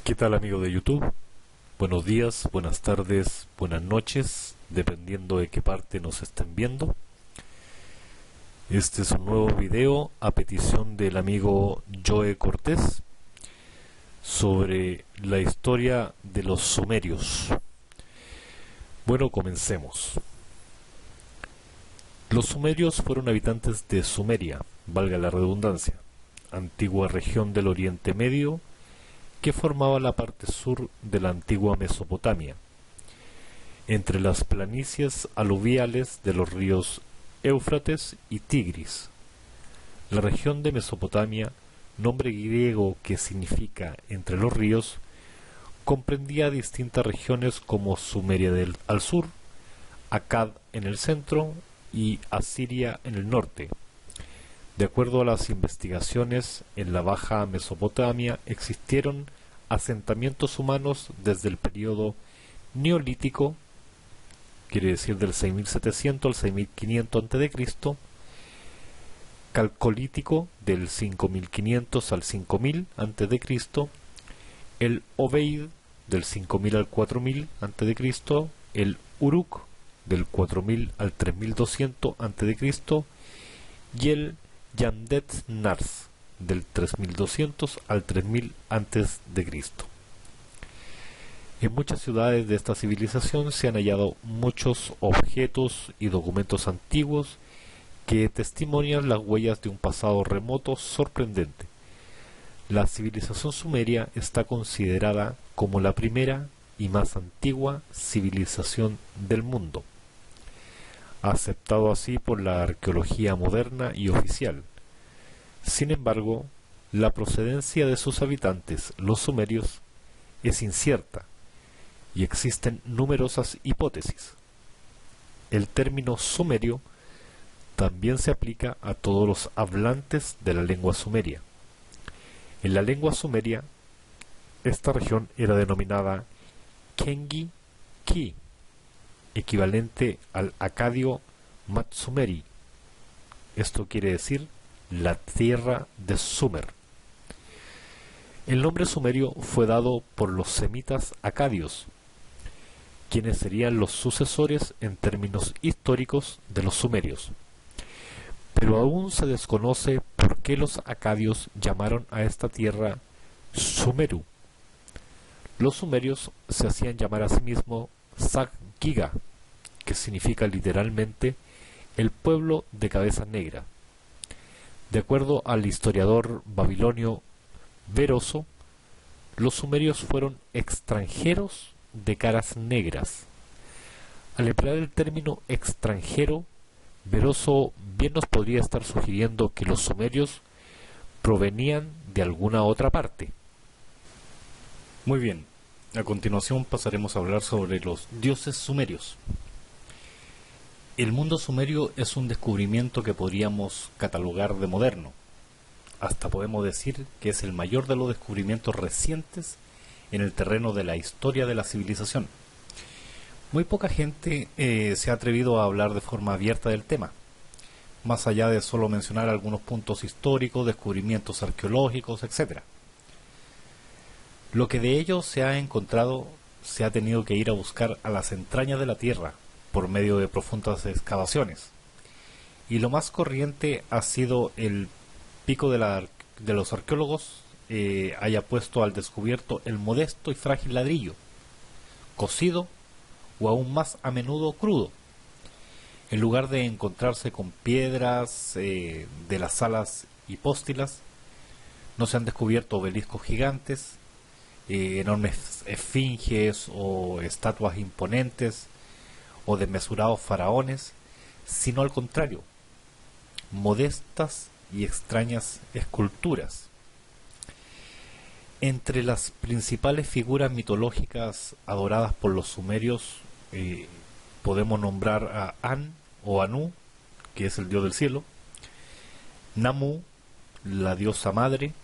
¿Qué tal, amigo de YouTube? Buenos días, buenas tardes, buenas noches, dependiendo de qué parte nos estén viendo. Este es un nuevo video a petición del amigo Joe Cortés sobre la historia de los sumerios. Bueno, comencemos. Los sumerios fueron habitantes de Sumeria, valga la redundancia, antigua región del Oriente Medio que formaba la parte sur de la antigua Mesopotamia, entre las planicies aluviales de los ríos Éufrates y Tigris. La región de Mesopotamia, nombre griego que significa entre los ríos, comprendía distintas regiones como Sumeria al sur, Akkad en el centro y Asiria en el norte. De acuerdo a las investigaciones, en la Baja Mesopotamia existieron asentamientos humanos desde el período neolítico, quiere decir del 6700 al 6500 a.C., calcolítico del 5500 al 5000 a.C., el Obeid del 5000 al 4000 a.C., el Uruk del 4000 al 3200 a.C. y el Yamdet Nars del 3200 al 3000 a.C. En muchas ciudades de esta civilización se han hallado muchos objetos y documentos antiguos que testimonian las huellas de un pasado remoto sorprendente. La civilización sumeria está considerada como la primera y más antigua civilización del mundo, aceptado así por la arqueología moderna y oficial. Sin embargo, la procedencia de sus habitantes, los sumerios, es incierta y existen numerosas hipótesis. El término sumerio también se aplica a todos los hablantes de la lengua sumeria. En la lengua sumeria, esta región era denominada Kengi Ki, equivalente al acadio Matsumeri. Esto quiere decir la tierra de Sumer. El nombre sumerio fue dado por los semitas acadios, quienes serían los sucesores en términos históricos de los sumerios. Pero aún se desconoce por qué los acadios llamaron a esta tierra Sumeru. Los sumerios se hacían llamar a sí mismos Sag-Giga, que significa literalmente el pueblo de cabeza negra. De acuerdo al historiador babilonio Beroso, los sumerios fueron extranjeros de caras negras. Al emplear el término extranjero, Beroso bien nos podría estar sugiriendo que los sumerios provenían de alguna otra parte. Muy bien, a continuación pasaremos a hablar sobre los dioses sumerios. El mundo sumerio es un descubrimiento que podríamos catalogar de moderno. Hasta podemos decir que es el mayor de los descubrimientos recientes en el terreno de la historia de la civilización. Muy poca gente se ha atrevido a hablar de forma abierta del tema, más allá de solo mencionar algunos puntos históricos, descubrimientos arqueológicos, etc. Lo que de ellos se ha encontrado se ha tenido que ir a buscar a las entrañas de la Tierra por medio de profundas excavaciones, y lo más corriente ha sido el pico de los arqueólogos haya puesto al descubierto el modesto y frágil ladrillo, cocido o aún más a menudo crudo. En lugar de encontrarse con piedras de las salas hipóstilas, no se han descubierto obeliscos gigantes, enormes esfinges o estatuas imponentes o desmesurados faraones, sino al contrario, modestas y extrañas esculturas. Entre las principales figuras mitológicas adoradas por los sumerios podemos nombrar a An o Anu, que es el dios del cielo, Namu, la diosa madre,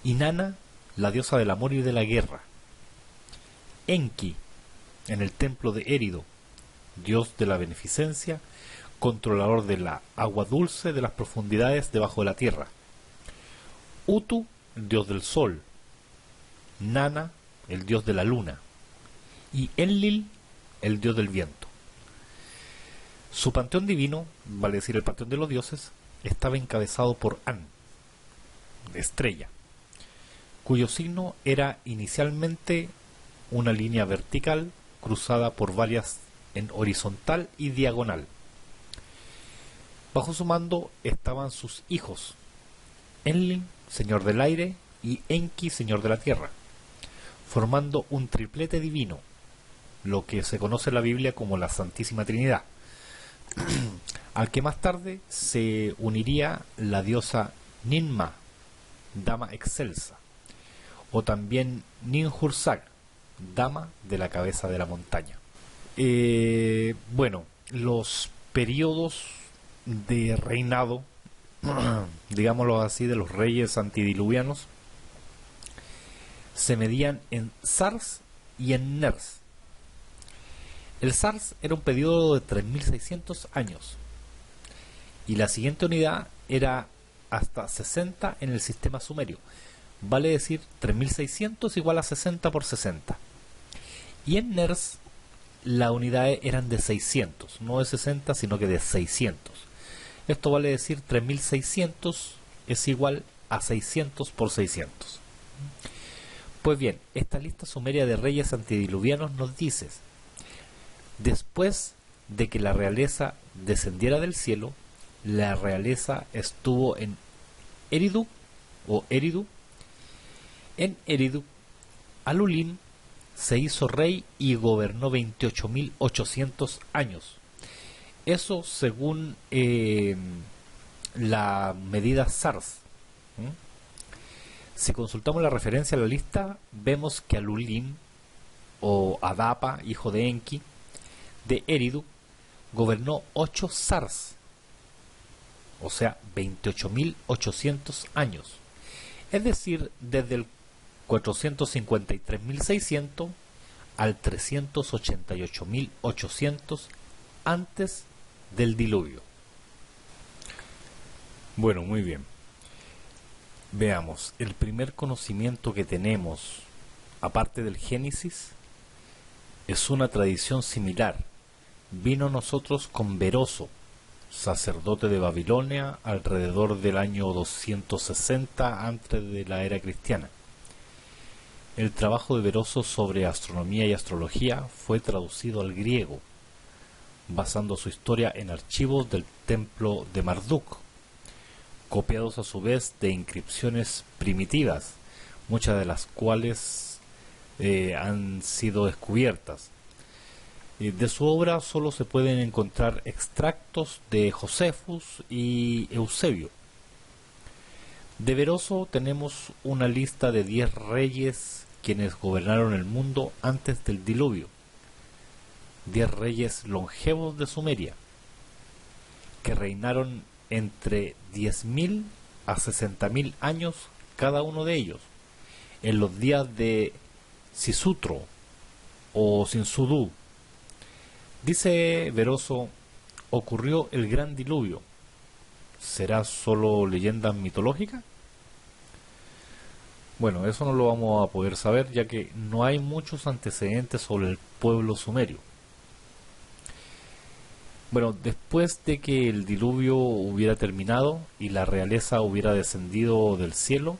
y Nana, la diosa del amor y de la guerra. Enki, en el templo de Érido, dios de la beneficencia, controlador de la agua dulce de las profundidades debajo de la tierra. Utu, dios del sol. Nana, el dios de la luna, y Enlil, el dios del viento. Su panteón divino, vale decir el panteón de los dioses, estaba encabezado por An, estrella, cuyo signo era inicialmente una línea vertical cruzada por varias en horizontal y diagonal. Bajo su mando estaban sus hijos, Enlil, señor del aire, y Enki, señor de la tierra, formando un triplete divino, lo que se conoce en la Biblia como la Santísima Trinidad, al que más tarde se uniría la diosa Ninma, dama excelsa, o también Ninhursag, dama de la cabeza de la montaña. Bueno, los periodos de reinado, digámoslo así, de los reyes antidiluvianos se medían en sars y en ners. El sars era un periodo de 3600 años y la siguiente unidad era hasta 60 en el sistema sumerio, vale decir 3600 igual a 60 por 60, y en ners la unidad eran de 600, no de 60 sino que de 600. Esto vale decir 3600 es igual a 600 por 600. Pues bien, esta lista sumeria de reyes antidiluvianos nos dice: después de que la realeza descendiera del cielo, la realeza estuvo en Eridu o Eridu. En Eridu, Alulin se hizo rey y gobernó 28.800 años. Eso según la medida SARS. Si consultamos la referencia a la lista, vemos que Alulin, o Adapa, hijo de Enki, de Eridu, gobernó 8 SARS, o sea, 28.800 años. Es decir, desde el 453.600 al 388.800 antes del diluvio. Bueno, muy bien. Veamos, el primer conocimiento que tenemos, aparte del Génesis, es una tradición similar. Vino a nosotros con Beroso, sacerdote de Babilonia, alrededor del año 260 antes de la era cristiana. El trabajo de Beroso sobre astronomía y astrología fue traducido al griego, basando su historia en archivos del templo de Marduk, copiados a su vez de inscripciones primitivas, muchas de las cuales han sido descubiertas. De su obra solo se pueden encontrar extractos de Josefus y Eusebio. De Beroso tenemos una lista de 10 reyes quienes gobernaron el mundo antes del diluvio, 10 reyes longevos de Sumeria, que reinaron entre 10.000 a 60.000 años cada uno de ellos, en los días de Sisutro o Sinsudu. Dice Beroso: ocurrió el gran diluvio. ¿Será solo leyenda mitológica? Bueno, eso no lo vamos a poder saber, ya que no hay muchos antecedentes sobre el pueblo sumerio. Bueno, después de que el diluvio hubiera terminado y la realeza hubiera descendido del cielo,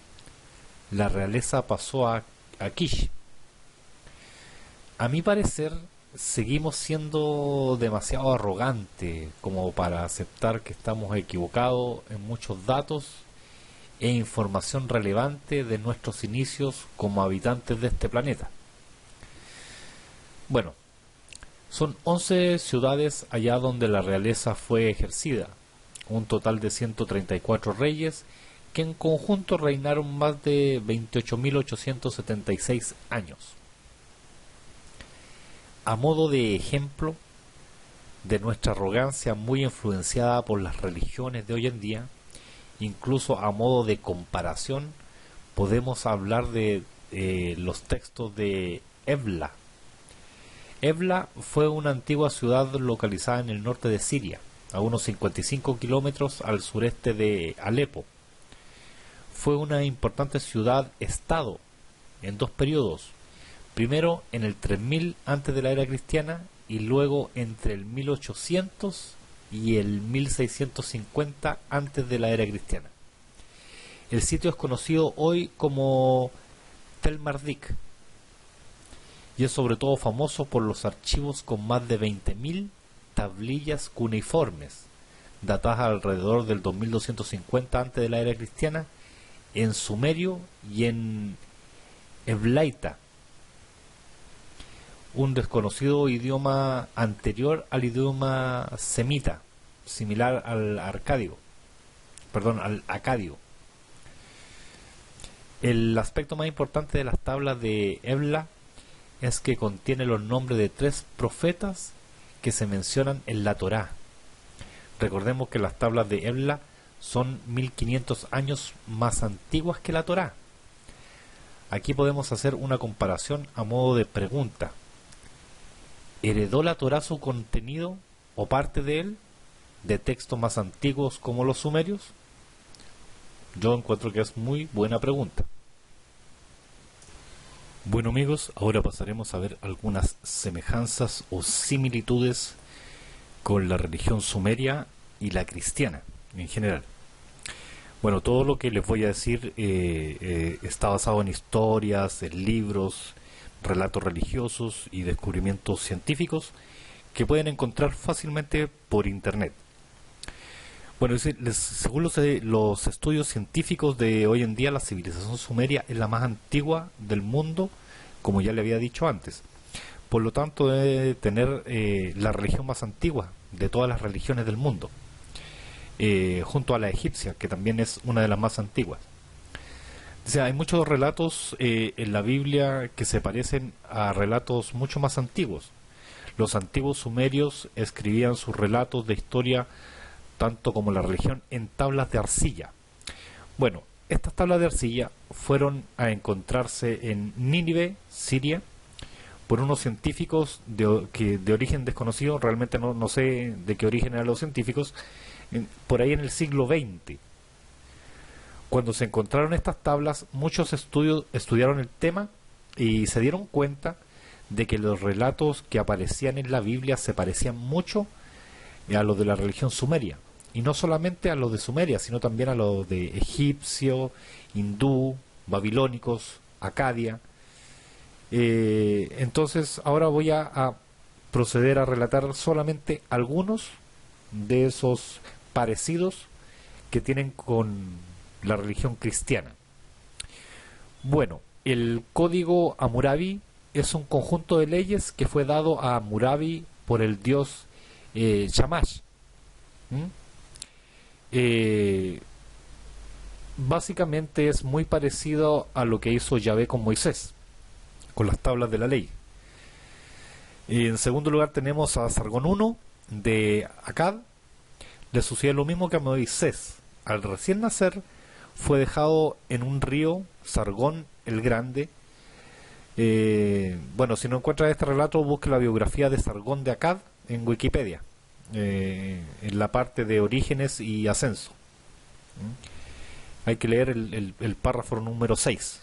la realeza pasó a Kish. A mi parecer, seguimos siendo demasiado arrogantes como para aceptar que estamos equivocados en muchos datos e información relevante de nuestros inicios como habitantes de este planeta. Bueno, son 11 ciudades allá donde la realeza fue ejercida, un total de 134 reyes que en conjunto reinaron más de 28.876 años. A modo de ejemplo de nuestra arrogancia muy influenciada por las religiones de hoy en día, incluso a modo de comparación, podemos hablar de los textos de Ebla. Ebla fue una antigua ciudad localizada en el norte de Siria, a unos 55 kilómetros al sureste de Alepo. Fue una importante ciudad-estado en dos periodos. Primero en el 3000 antes de la era cristiana y luego entre el 1800 y el 1650 antes de la era cristiana. El sitio es conocido hoy como Tel Mardik y es sobre todo famoso por los archivos con más de 20.000 tablillas cuneiformes, datadas alrededor del 2250 antes de la era cristiana, en sumerio y en heblaita, un desconocido idioma anterior al idioma semita, similar al al acadio. El aspecto más importante de las tablas de Ebla es que contiene los nombres de 3 profetas que se mencionan en la Torá. Recordemos que las tablas de Ebla son 1500 años más antiguas que la Torá. Aquí podemos hacer una comparación a modo de pregunta. ¿Heredó la Torá su contenido o parte de él de textos más antiguos como los sumerios? Yo encuentro que es muy buena pregunta. Bueno amigos, ahora pasaremos a ver algunas semejanzas o similitudes con la religión sumeria y la cristiana en general. Bueno, todo lo que les voy a decir está basado en historias, en libros, relatos religiosos y descubrimientos científicos que pueden encontrar fácilmente por internet. Bueno, según los estudios científicos de hoy en día, la civilización sumeria es la más antigua del mundo, como ya le había dicho antes. Por lo tanto, debe tener la religión más antigua de todas las religiones del mundo, junto a la egipcia, que también es una de las más antiguas. O sea, hay muchos relatos en la Biblia que se parecen a relatos mucho más antiguos. Los antiguos sumerios escribían sus relatos de historia tanto como la religión en tablas de arcilla. Bueno, estas tablas de arcilla fueron a encontrarse en Nínive, Siria, por unos científicos de origen desconocido. Realmente no sé de qué origen eran los científicos, por ahí en el siglo XX. Cuando se encontraron estas tablas, muchos estudiaron el tema y se dieron cuenta de que los relatos que aparecían en la Biblia se parecían mucho a los de la religión sumeria, y no solamente a los de Sumeria, sino también a los de egipcio, hindú, babilónicos, acadia. Entonces ahora voy a proceder a relatar solamente algunos de esos parecidos que tienen con la religión cristiana. Bueno, el código Hammurabi es un conjunto de leyes que fue dado a Hammurabi por el dios Shamash. Básicamente es muy parecido a lo que hizo Yahvé con Moisés, con las tablas de la ley. En segundo lugar tenemos a Sargón I de Akkad. Le sucede lo mismo que a Moisés. Al recién nacer fue dejado en un río, Sargón el Grande. Bueno, si no encuentra este relato, busque la biografía de Sargón de Akkad en Wikipedia, en la parte de orígenes y ascenso. Hay que leer el párrafo número 6.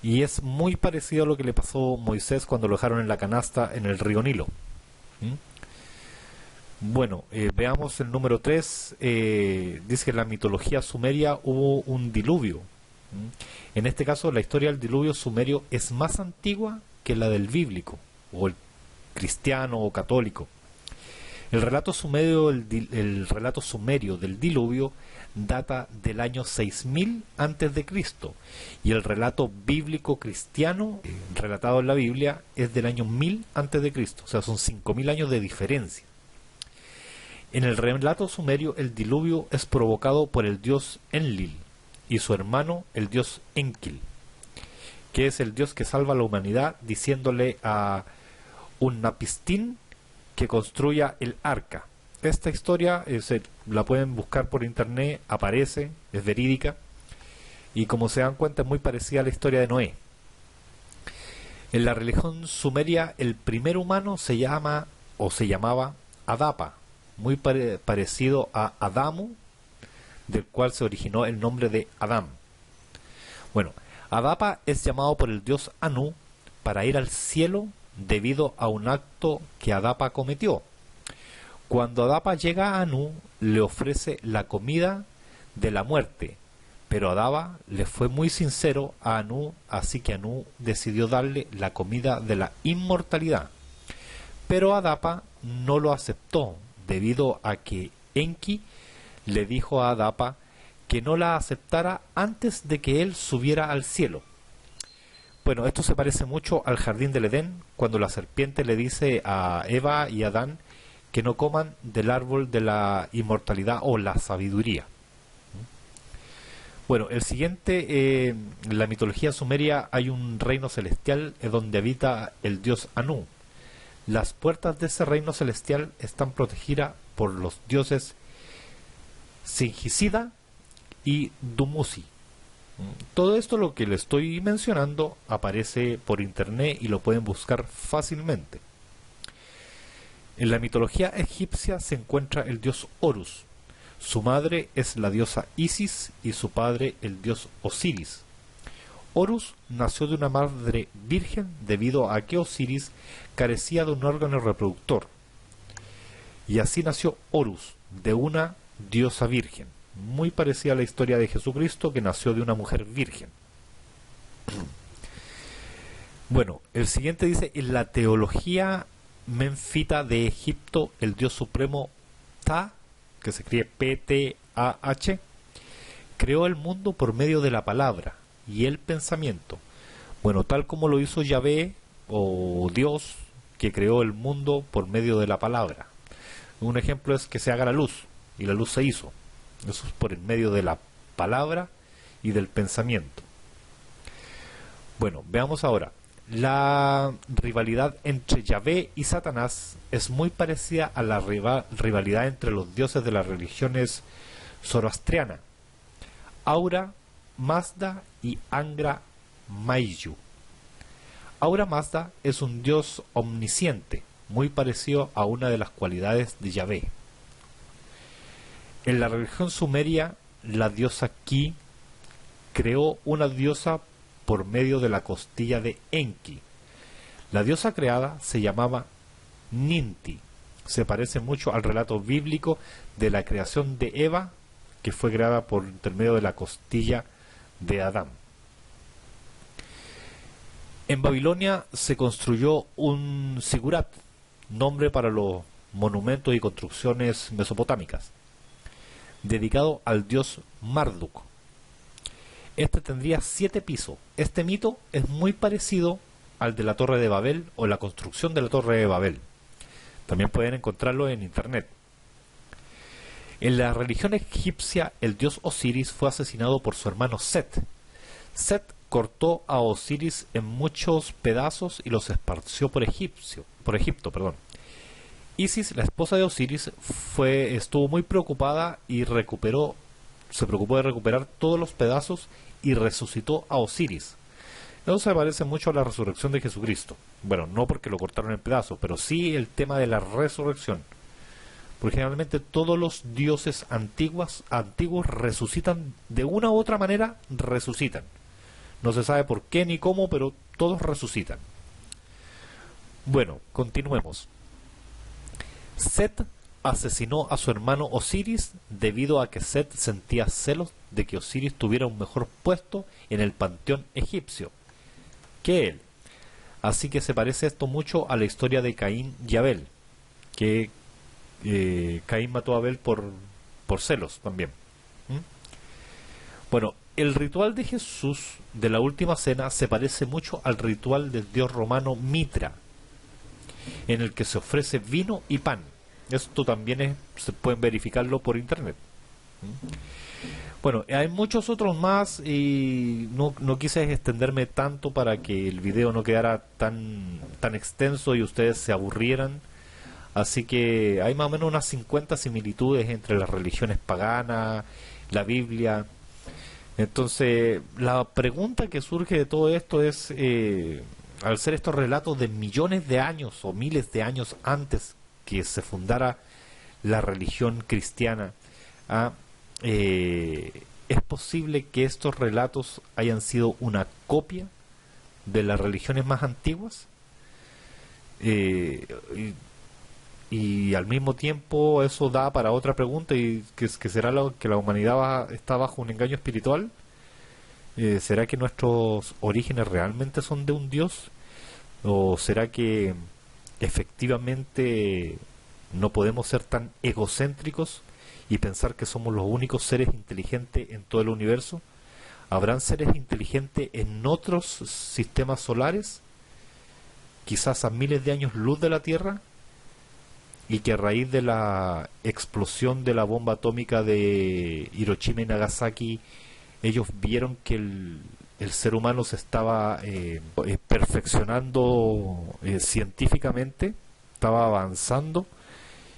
Y es muy parecido a lo que le pasó a Moisés cuando lo dejaron en la canasta en el río Nilo. Bueno, veamos el número 3. Dice que en la mitología sumeria hubo un diluvio. En este caso, la historia del diluvio sumerio es más antigua que la del bíblico, o el cristiano o católico. El relato sumerio del diluvio data del año 6000 antes de Cristo, y el relato bíblico cristiano relatado en la Biblia es del año 1000 antes de Cristo. O sea, son 5000 años de diferencia. En el relato sumerio, el diluvio es provocado por el dios Enlil y su hermano, el dios Enki, que es el dios que salva a la humanidad, diciéndole a Unnapishtim que construya el arca. Esta historia la pueden buscar por internet, aparece, es verídica, y como se dan cuenta es muy parecida a la historia de Noé. En la religión sumeria, el primer humano se llamaba Adapa, muy parecido a Adamu, del cual se originó el nombre de Adán. Bueno, Adapa es llamado por el dios Anu para ir al cielo debido a un acto que Adapa cometió. Cuando Adapa llega a Anu, le ofrece la comida de la muerte, pero Adapa le fue muy sincero a Anu, así que Anu decidió darle la comida de la inmortalidad. Pero Adapa no lo aceptó, debido a que Enki le dijo a Adapa que no la aceptara antes de que él subiera al cielo. Bueno, esto se parece mucho al jardín del Edén, cuando la serpiente le dice a Eva y Adán que no coman del árbol de la inmortalidad o la sabiduría. Bueno, el siguiente, en la mitología sumeria hay un reino celestial donde habita el dios Anu. Las puertas de ese reino celestial están protegidas por los dioses Singisida y Dumuzi. Todo esto, lo que le estoy mencionando, aparece por internet y lo pueden buscar fácilmente. En la mitología egipcia se encuentra el dios Horus. Su madre es la diosa Isis y su padre el dios Osiris. Horus nació de una madre virgen debido a que Osiris carecía de un órgano reproductor. Y así nació Horus, de una diosa virgen, muy parecida a la historia de Jesucristo, que nació de una mujer virgen. Bueno, el siguiente dice: en la teología menfita de Egipto, el dios supremo Ta, que se escribe P-T-A-H, creó el mundo por medio de la palabra y el pensamiento. Bueno, tal como lo hizo Yahvé, o Dios, que creó el mundo por medio de la palabra. Un ejemplo es que se haga la luz, y la luz se hizo. Eso es por el medio de la palabra y del pensamiento. Bueno, veamos ahora. La rivalidad entre Yahvé y Satanás es muy parecida a la rivalidad entre los dioses de las religiones zoroastriana, Ahura Mazda y Angra Mainyu. Ahura Mazda es un dios omnisciente, muy parecido a una de las cualidades de Yahvé. En la religión sumeria, la diosa Ki creó una diosa por medio de la costilla de Enki. La diosa creada se llamaba Ninti. Se parece mucho al relato bíblico de la creación de Eva, que fue creada por intermedio de la costilla de Adán. En Babilonia se construyó un sigurat, nombre para los monumentos y construcciones mesopotámicas, dedicado al dios Marduk. Este tendría 7 pisos. Este mito es muy parecido al de la Torre de Babel o la construcción de la Torre de Babel. También pueden encontrarlo en internet. En la religión egipcia, el dios Osiris fue asesinado por su hermano Set. Set cortó a Osiris en muchos pedazos y los esparció por Egipto. Isis, la esposa de Osiris, estuvo muy preocupada y se preocupó de recuperar todos los pedazos y resucitó a Osiris. Eso se parece mucho a la resurrección de Jesucristo. Bueno, no porque lo cortaron en pedazos, pero sí el tema de la resurrección. Porque generalmente todos los dioses antiguos resucitan, de una u otra manera resucitan. No se sabe por qué ni cómo, pero todos resucitan. Bueno, continuemos. Set asesinó a su hermano Osiris debido a que Set sentía celos de que Osiris tuviera un mejor puesto en el panteón egipcio que él. Así que se parece esto mucho a la historia de Caín y Abel, que Caín mató a Abel por celos también. Bueno, el ritual de Jesús de la última cena se parece mucho al ritual del dios romano Mitra, en el que se ofrece vino y pan. Esto también se pueden verificarlo por internet. Bueno, hay muchos otros más y no quise extenderme tanto para que el video no quedara tan extenso y ustedes se aburrieran. Así que hay más o menos unas 50 similitudes entre las religiones paganas, la Biblia. Entonces, la pregunta que surge de todo esto es, al ser estos relatos de millones de años o miles de años antes que se fundara la religión cristiana, es ¿Es posible que estos relatos hayan sido una copia de las religiones más antiguas? Eh, y al mismo tiempo eso da para otra pregunta, y que será que la humanidad está bajo un engaño espiritual. ¿Será que nuestros orígenes realmente son de un Dios? ¿O será que efectivamente no podemos ser tan egocéntricos y pensar que somos los únicos seres inteligentes en todo el universo? ¿Habrán seres inteligentes en otros sistemas solares, quizás a miles de años luz de la Tierra, y que a raíz de la explosión de la bomba atómica de Hiroshima y Nagasaki ellos vieron que el ser humano se estaba perfeccionando científicamente, estaba avanzando,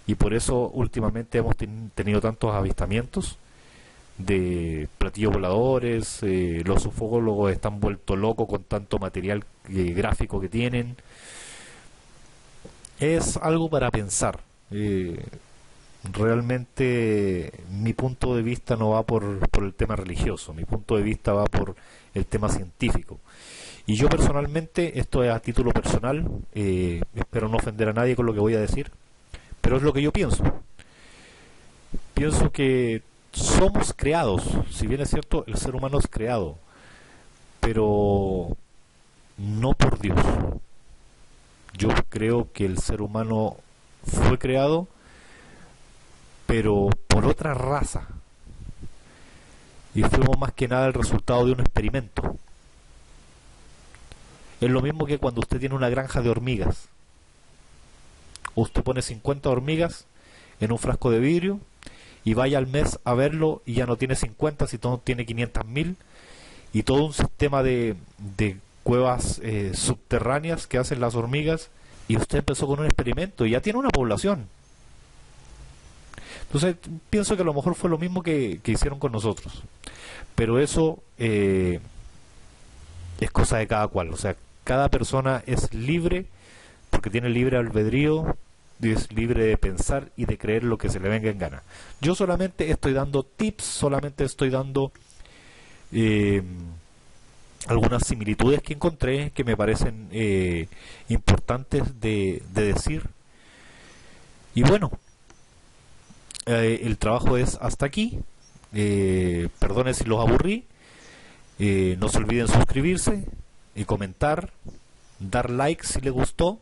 y por eso últimamente hemos tenido tantos avistamientos de platillos voladores? Los ufólogos están vueltos locos con tanto material gráfico que tienen. Es algo para pensar. Realmente mi punto de vista no va por el tema religioso, mi punto de vista va por el tema científico. Y yo personalmente, esto es a título personal, espero no ofender a nadie con lo que voy a decir, pero es lo que yo pienso. Pienso que somos creados, si bien es cierto, el ser humano es creado, pero no por Dios. Yo creo que el ser humano fue creado, pero por otra raza. Y fuimos más que nada el resultado de un experimento. Es lo mismo que cuando usted tiene una granja de hormigas. Usted pone 50 hormigas en un frasco de vidrio y vaya al mes a verlo y ya no tiene 50, sino tiene 500.000, y todo un sistema de cuevas subterráneas que hacen las hormigas, y usted empezó con un experimento y ya tiene una población. Entonces pienso que a lo mejor fue lo mismo que hicieron con nosotros, pero eso es cosa de cada cual. O sea, cada persona es libre porque tiene libre albedrío, y es libre de pensar y de creer lo que se le venga en gana. Yo solamente estoy dando tips, solamente estoy dando algunas similitudes que encontré que me parecen importantes de decir. Y bueno, el trabajo es hasta aquí. Perdone si los aburrí. No se olviden suscribirse y comentar, dar like si les gustó.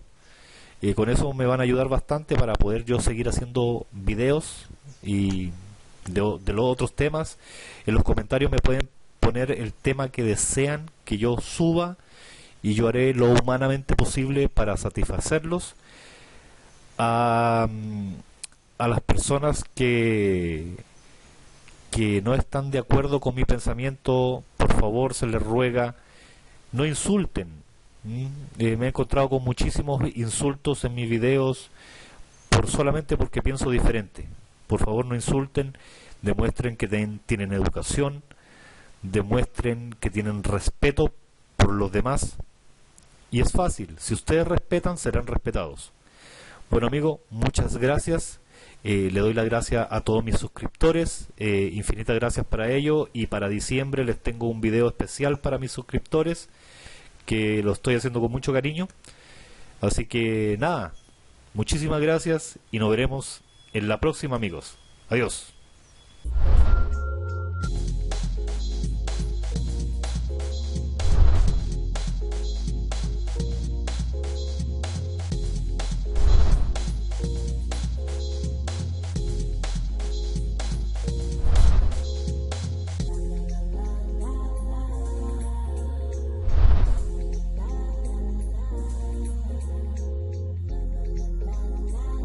Con eso me van a ayudar bastante para poder yo seguir haciendo videos y de los otros temas. En los comentarios me pueden poner el tema que desean que yo suba y yo haré lo humanamente posible para satisfacerlos. A las personas que no están de acuerdo con mi pensamiento, por favor, se les ruega, no insulten. Me he encontrado con muchísimos insultos en mis videos solamente porque pienso diferente. Por favor, no insulten, demuestren que tienen educación, demuestren que tienen respeto por los demás, y es fácil. Si ustedes respetan, serán respetados. Bueno, amigo, muchas gracias. Le doy las gracias a todos mis suscriptores, infinitas gracias para ello, y para diciembre les tengo un video especial para mis suscriptores que lo estoy haciendo con mucho cariño. Así que nada, muchísimas gracias y nos veremos en la próxima, amigos. Adiós.